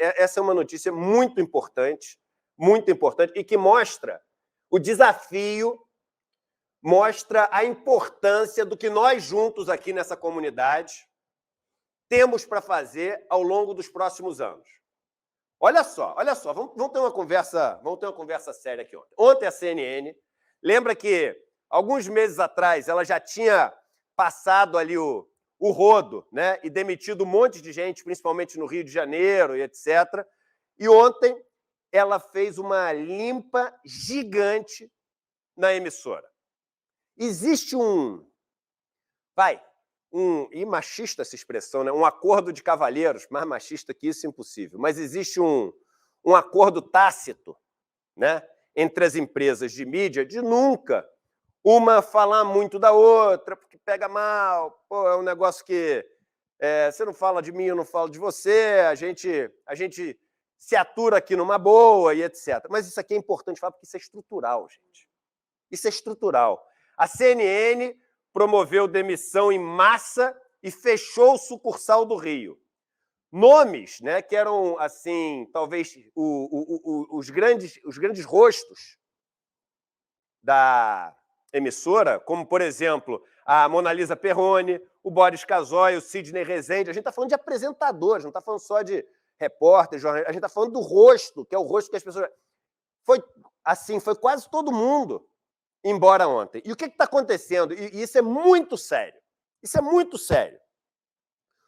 essa é uma notícia muito importante, e que mostra o desafio, mostra a importância do que nós juntos aqui nessa comunidade temos para fazer ao longo dos próximos anos. Olha só, vamos ter uma conversa séria aqui ontem. Ontem a CNN, lembra que alguns meses atrás ela já tinha passado ali o rodo, né, e demitido um monte de gente, principalmente no Rio de Janeiro e etc. E ontem ela fez uma limpa gigante na emissora. Existe e machista essa expressão, né? Um acordo de cavalheiros, mais machista que isso, impossível. Mas existe um acordo tácito, né, entre as empresas de mídia de nunca uma falar muito da outra, porque pega mal, pô, é um negócio que você não fala de mim, eu não falo de você, a gente se atura aqui numa boa e etc. Mas isso aqui é importante falar porque isso é estrutural, gente. Isso é estrutural. A CNN promoveu demissão em massa e fechou o sucursal do Rio. Nomes, né, que eram, assim, talvez os grandes rostos da emissora, como, por exemplo, a Mona Lisa Perrone, o Boris Casoy, o Sidney Rezende. A gente está falando de apresentadores, não está falando só de repórter, jornalista. A gente está falando do rosto, que é o rosto que as pessoas... Foi quase todo mundo embora ontem. E o que está acontecendo? E isso é muito sério. Isso é muito sério.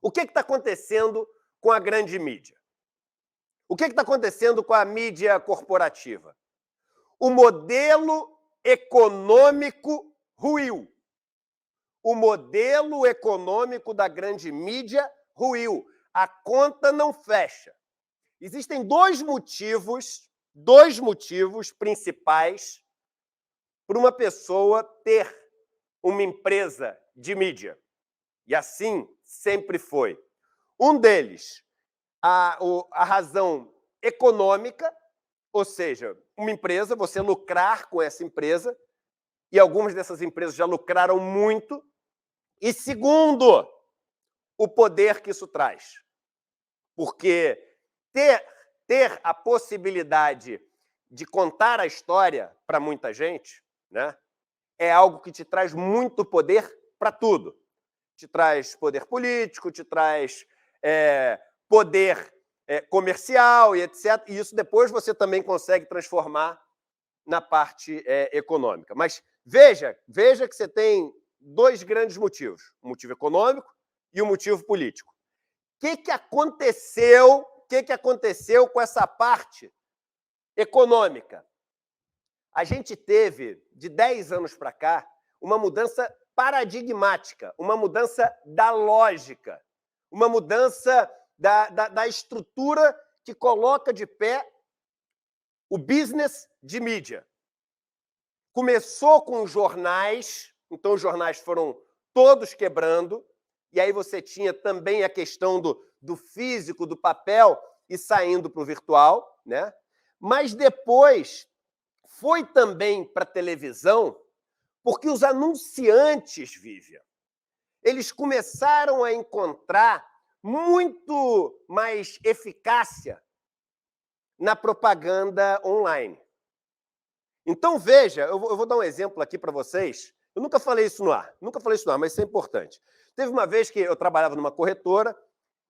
O que está acontecendo com a grande mídia? O que está acontecendo com a mídia corporativa? O modelo econômico ruiu. O modelo econômico da grande mídia ruiu. A conta não fecha. Existem dois motivos principais para uma pessoa ter uma empresa de mídia. E assim sempre foi. Um deles, a razão econômica, ou seja, uma empresa, você lucrar com essa empresa, e algumas dessas empresas já lucraram muito. E segundo, o poder que isso traz. Porque ter a possibilidade de contar a história para muita gente, né, é algo que te traz muito poder para tudo. Te traz poder político, te traz poder comercial e etc. E isso depois você também consegue transformar na parte econômica. Mas veja que você tem dois grandes motivos, o motivo econômico e o motivo político. O que aconteceu com essa parte econômica? A gente teve, de 10 anos para cá, uma mudança paradigmática, uma mudança da lógica, uma mudança da estrutura que coloca de pé o business de mídia. Começou com os jornais, então os jornais foram todos quebrando, e aí você tinha também a questão do físico, do papel, e saindo para o virtual, né? Mas depois foi também para a televisão, porque os anunciantes, Vivian, eles começaram a encontrar muito mais eficácia na propaganda online. Então, veja, eu vou dar um exemplo aqui para vocês. Eu nunca falei isso no ar, mas isso é importante. Teve uma vez que eu trabalhava numa corretora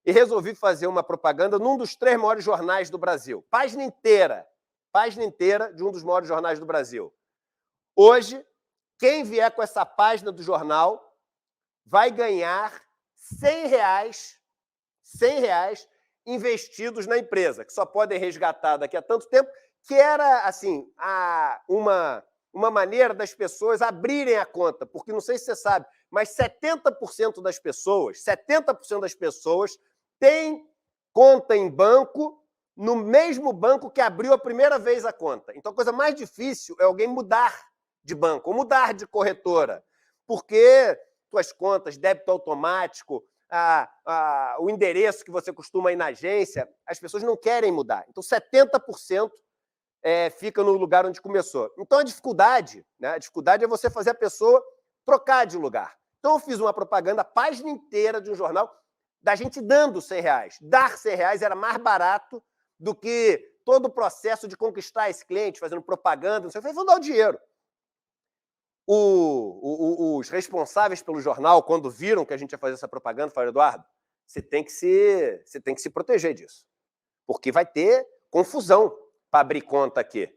e resolvi fazer uma propaganda num dos 3 maiores jornais do Brasil. Página inteira de um dos maiores jornais do Brasil. Hoje, quem vier com essa página do jornal vai ganhar R$100 investidos na empresa, que só podem resgatar daqui a tanto tempo, que era assim uma maneira das pessoas abrirem a conta, porque não sei se você sabe, mas 70% das pessoas têm conta em banco no mesmo banco que abriu a primeira vez a conta. Então, a coisa mais difícil é alguém mudar de banco, ou mudar de corretora, porque suas contas, débito automático, o endereço que você costuma ir na agência, as pessoas não querem mudar. Então, 70% fica no lugar onde começou. Então, a dificuldade é você fazer a pessoa trocar de lugar. Então, eu fiz uma propaganda, a página inteira de um jornal, da gente dando R$100. Dar R$100 era mais barato do que todo o processo de conquistar esse cliente, fazendo propaganda, não sei o que, vão dar o dinheiro. Os responsáveis pelo jornal, quando viram que a gente ia fazer essa propaganda, falaram, Eduardo, você tem que se proteger disso, porque vai ter confusão para abrir conta aqui.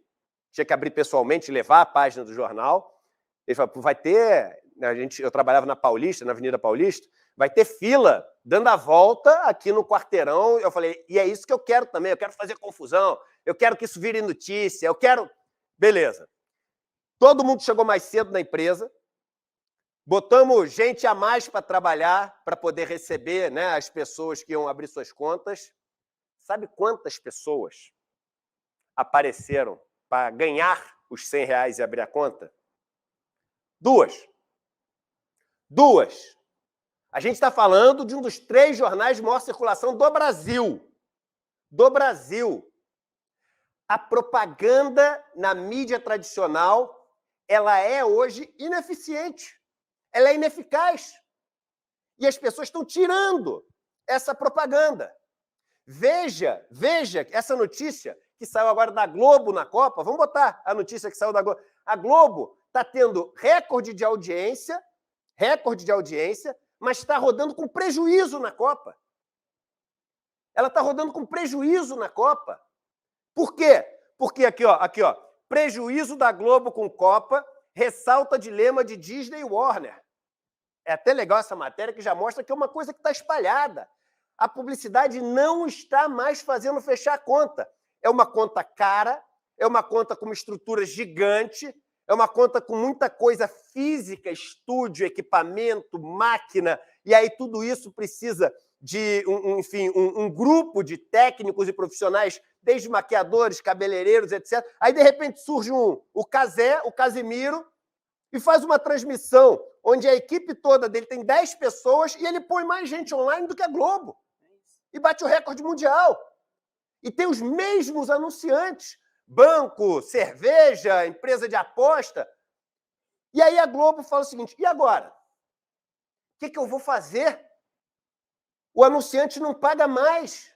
Tinha que abrir pessoalmente, levar a página do jornal. Ele falou, vai ter... eu trabalhava na Paulista, na Avenida Paulista, vai ter fila dando a volta aqui no quarteirão. Eu falei, e é isso que eu quero também, eu quero fazer confusão, eu quero que isso vire notícia, eu quero... Beleza. Todo mundo chegou mais cedo na empresa, botamos gente a mais para trabalhar, para poder receber, né, as pessoas que iam abrir suas contas. Sabe quantas pessoas apareceram para ganhar os R$100 e abrir a conta? Duas. A gente está falando de um dos 3 jornais de maior circulação do Brasil. Do Brasil. A propaganda na mídia tradicional, ela é hoje ineficiente. Ela é ineficaz. E as pessoas estão tirando essa propaganda. Veja essa notícia que saiu agora da Globo na Copa. Vamos botar a notícia que saiu da Globo. A Globo está tendo recorde de audiência, mas está rodando com prejuízo na Copa. Ela está rodando com prejuízo na Copa. Por quê? Porque aqui, ó, prejuízo da Globo com Copa ressalta dilema de Disney e Warner. É até legal essa matéria que já mostra que é uma coisa que está espalhada. A publicidade não está mais fazendo fechar a conta. É uma conta cara, é uma conta com uma estrutura gigante, é uma conta com muita coisa física, estúdio, equipamento, máquina, e aí tudo isso precisa de um grupo de técnicos e profissionais, desde maquiadores, cabeleireiros, etc. Aí, de repente, surge o Cazé, o Casimiro, e faz uma transmissão onde a equipe toda dele tem 10 pessoas e ele põe mais gente online do que a Globo. E bate o recorde mundial. E tem os mesmos anunciantes. Banco, cerveja, empresa de aposta. E aí a Globo fala o seguinte, e agora? O que eu vou fazer? O anunciante não paga mais.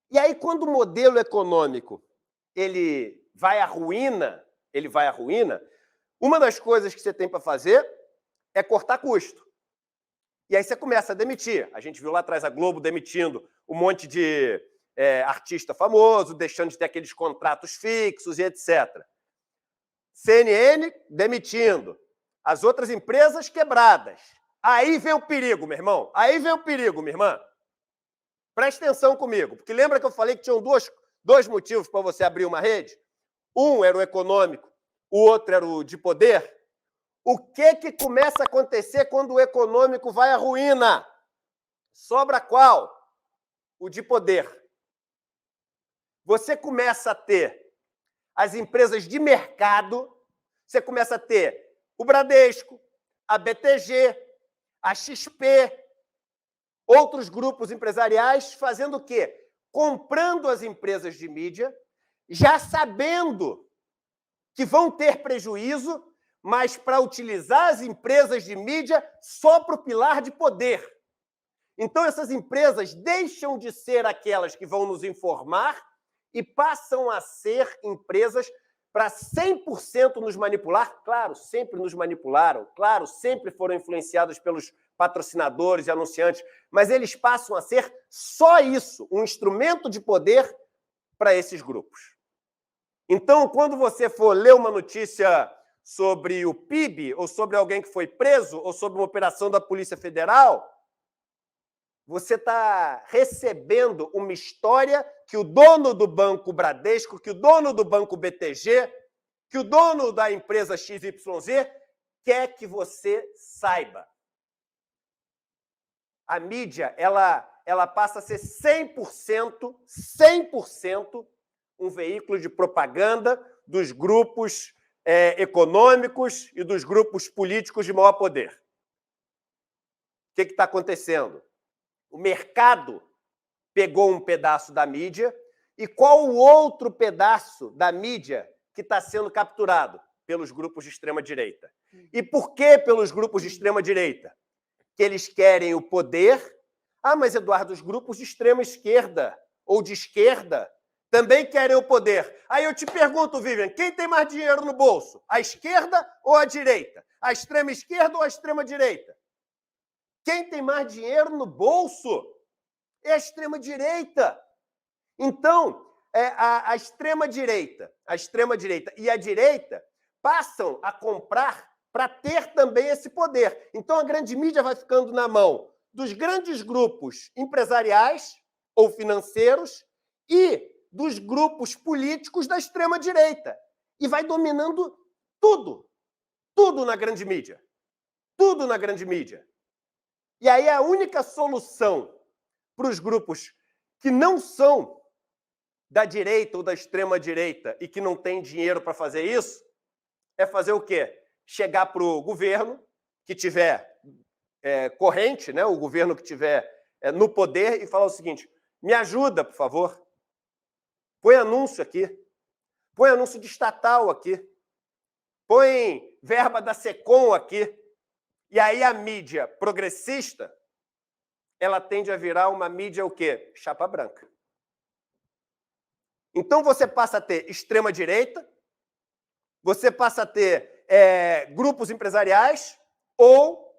E aí, quando o modelo econômico ele vai à ruína, uma das coisas que você tem para fazer é cortar custo. E aí você começa a demitir. A gente viu lá atrás a Globo demitindo um monte de artista famoso, deixando de ter aqueles contratos fixos e etc. CNN demitindo. As outras empresas quebradas. Aí vem o perigo, meu irmão. Aí vem o perigo, minha irmã. Presta atenção comigo, porque lembra que eu falei que tinham dois motivos para você abrir uma rede? Um era o econômico, o outro era o de poder. O que começa a acontecer quando o econômico vai à ruína? Sobra qual? O de poder. Você começa a ter as empresas de mercado, você começa a ter o Bradesco, a BTG, a XP, outros grupos empresariais fazendo o quê? Comprando as empresas de mídia, já sabendo que vão ter prejuízo, mas para utilizar as empresas de mídia só para o pilar de poder. Então, essas empresas deixam de ser aquelas que vão nos informar e passam a ser empresas para 100% nos manipular. Claro, sempre nos manipularam, claro, sempre foram influenciadas pelos patrocinadores e anunciantes, mas eles passam a ser só isso, um instrumento de poder para esses grupos. Então, quando você for ler uma notícia sobre o PIB, ou sobre alguém que foi preso, ou sobre uma operação da Polícia Federal, você está recebendo uma história que o dono do Banco Bradesco, que o dono do Banco BTG, que o dono da empresa XYZ quer que você saiba. A mídia, ela passa a ser 100% um veículo de propaganda dos grupos econômicos e dos grupos políticos de maior poder. O que está acontecendo? O mercado pegou um pedaço da mídia e qual o outro pedaço da mídia que está sendo capturado? Pelos grupos de extrema-direita. E por que pelos grupos de extrema-direita? Que eles querem o poder Ah, mas, Eduardo, os grupos de extrema esquerda ou de esquerda também querem o poder. Aí eu te pergunto, Vivian, quem tem mais dinheiro no bolso? A esquerda ou a direita? A extrema esquerda ou a extrema direita? Quem tem mais dinheiro no bolso é a extrema direita. Então, a extrema direita e a direita passam a comprar para ter também esse poder. Então, a grande mídia vai ficando na mão dos grandes grupos empresariais ou financeiros e dos grupos políticos da extrema-direita. E vai dominando tudo. Tudo na grande mídia. Tudo na grande mídia. E aí a única solução para os grupos que não são da direita ou da extrema-direita e que não têm dinheiro para fazer isso é fazer o quê? Chegar para o governo que tiver corrente, né? O governo que tiver no poder e falar o seguinte: me ajuda, por favor. Põe anúncio aqui. Põe anúncio de estatal aqui. Põe verba da SECOM aqui. E aí a mídia progressista, ela tende a virar uma mídia o quê? Chapa branca. Então você passa a ter extrema-direita, você passa a ter grupos empresariais ou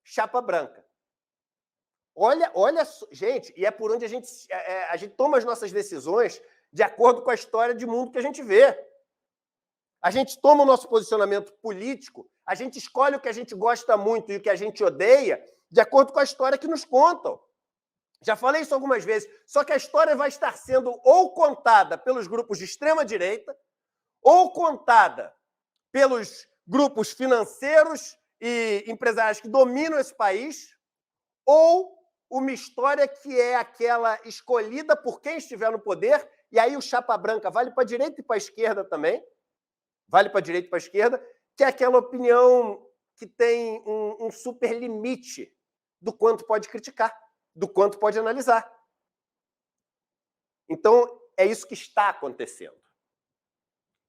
chapa branca. Olha, gente, e é por onde a gente toma as nossas decisões de acordo com a história de mundo que a gente vê. A gente toma o nosso posicionamento político, a gente escolhe o que a gente gosta muito e o que a gente odeia de acordo com a história que nos contam. Já falei isso algumas vezes, só que a história vai estar sendo ou contada pelos grupos de extrema-direita ou contada pelos grupos financeiros e empresariais que dominam esse país, ou uma história que é aquela escolhida por quem estiver no poder, e aí o chapa branca vale para a direita e para a esquerda também, vale para a direita e para a esquerda, que é aquela opinião que tem um super limite do quanto pode criticar, do quanto pode analisar. Então, é isso que está acontecendo.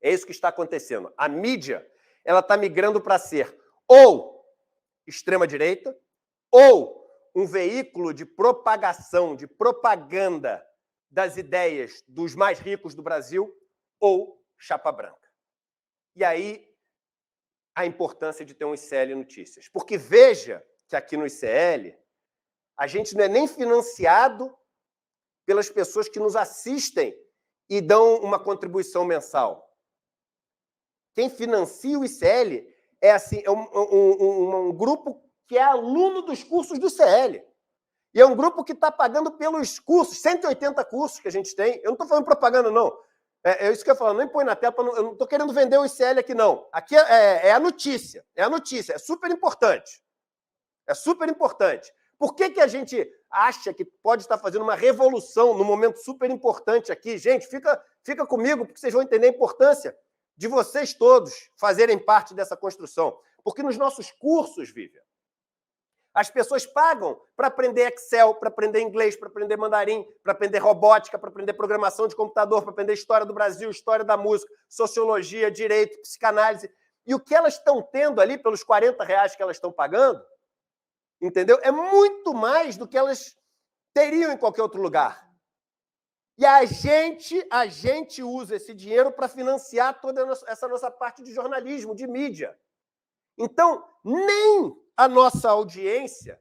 É isso que está acontecendo. A mídia, ela está migrando para ser ou extrema-direita, ou um veículo de propagação, de propaganda das ideias dos mais ricos do Brasil, ou chapa branca. E aí, a importância de ter um ICL Notícias. Porque veja que aqui no ICL, a gente não é nem financiado pelas pessoas que nos assistem e dão uma contribuição mensal. Quem financia o ICL é, assim, um grupo que é aluno dos cursos do ICL. E é um grupo que está pagando pelos cursos, 180 cursos que a gente tem. Eu não estou falando propaganda, não. É isso que eu falo, não põe na tela, eu não estou querendo vender o ICL aqui, não. Aqui é a notícia, é super importante. É super importante. Por que a gente acha que pode estar fazendo uma revolução num momento super importante aqui? Gente, fica comigo, porque vocês vão entender a importância de vocês todos fazerem parte dessa construção. Porque nos nossos cursos, Vivian, as pessoas pagam para aprender Excel, para aprender inglês, para aprender mandarim, para aprender robótica, para aprender programação de computador, para aprender história do Brasil, história da música, sociologia, direito, psicanálise. E o que elas estão tendo ali pelos R$40 que elas estão pagando, entendeu? É muito mais do que elas teriam em qualquer outro lugar. E a gente usa esse dinheiro para financiar toda essa nossa parte de jornalismo, de mídia. Então, nem a nossa audiência,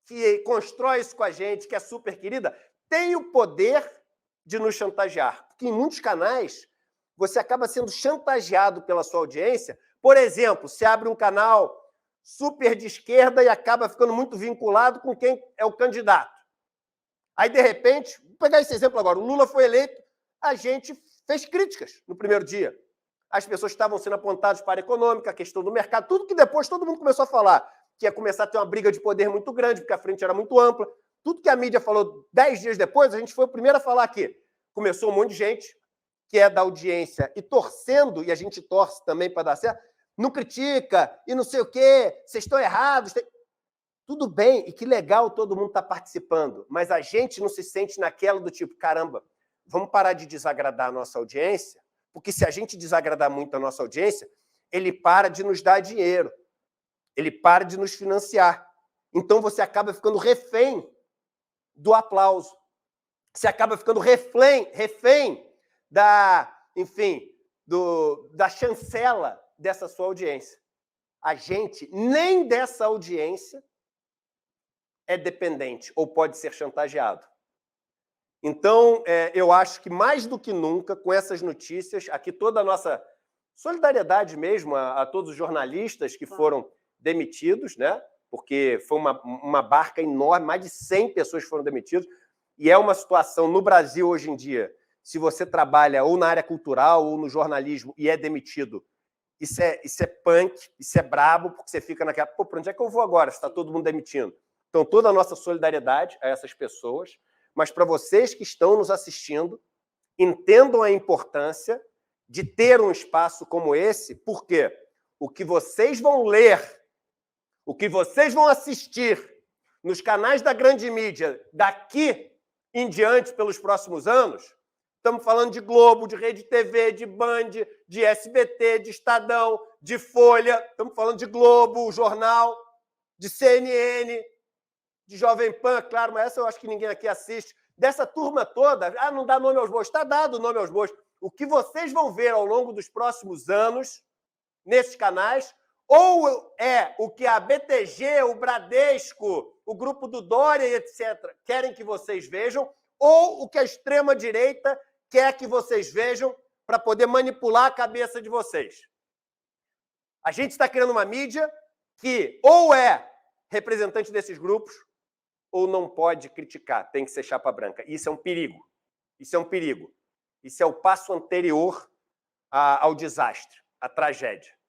que constrói isso com a gente, que é super querida, tem o poder de nos chantagear. Porque em muitos canais, você acaba sendo chantageado pela sua audiência. Por exemplo, você abre um canal super de esquerda e acaba ficando muito vinculado com quem é o candidato. Aí, de repente, vou pegar esse exemplo agora, o Lula foi eleito, a gente fez críticas no primeiro dia. As pessoas estavam sendo apontadas para a econômica, a questão do mercado, tudo que depois todo mundo começou a falar, que ia começar a ter uma briga de poder muito grande, porque a frente era muito ampla. Tudo que a mídia falou 10 dias depois, a gente foi o primeiro a falar aqui. Começou um monte de gente que é da audiência e torcendo, e a gente torce também para dar certo, não critica e não sei o quê, vocês estão errados. Tudo bem, e que legal todo mundo está participando, mas a gente não se sente naquela do tipo, caramba, vamos parar de desagradar a nossa audiência, porque se a gente desagradar muito a nossa audiência, ele para de nos dar dinheiro, ele para de nos financiar. Então você acaba ficando refém do aplauso. Você acaba ficando refém da, enfim, da chancela dessa sua audiência. A gente nem dessa audiência é dependente ou pode ser chantageado. Então, eu acho que mais do que nunca, com essas notícias, aqui toda a nossa solidariedade mesmo a todos os jornalistas que foram demitidos, né? Porque foi uma barca enorme, mais de 100 pessoas foram demitidas, e é uma situação no Brasil hoje em dia, se você trabalha ou na área cultural ou no jornalismo e é demitido, isso é punk, isso é brabo, porque você fica naquela, pô, para onde é que eu vou agora se está todo mundo demitindo? Então, toda a nossa solidariedade a essas pessoas, mas para vocês que estão nos assistindo, entendam a importância de ter um espaço como esse, porque o que vocês vão ler, o que vocês vão assistir nos canais da grande mídia daqui em diante pelos próximos anos, estamos falando de Globo, de Rede TV, de Band, de SBT, de Estadão, de Folha, estamos falando de Globo, Jornal, de CNN, de Jovem Pan, claro, mas essa eu acho que ninguém aqui assiste. Dessa turma toda, não dá nome aos bois, está dado o nome aos bois. O que vocês vão ver ao longo dos próximos anos nesses canais, ou é o que a BTG, o Bradesco, o grupo do Dória e etc. querem que vocês vejam, ou o que a extrema-direita quer que vocês vejam para poder manipular a cabeça de vocês. A gente está criando uma mídia que ou é representante desses grupos ou não pode criticar, tem que ser chapa branca. Isso é um perigo. Isso é um perigo. Isso é o passo anterior ao desastre, à tragédia.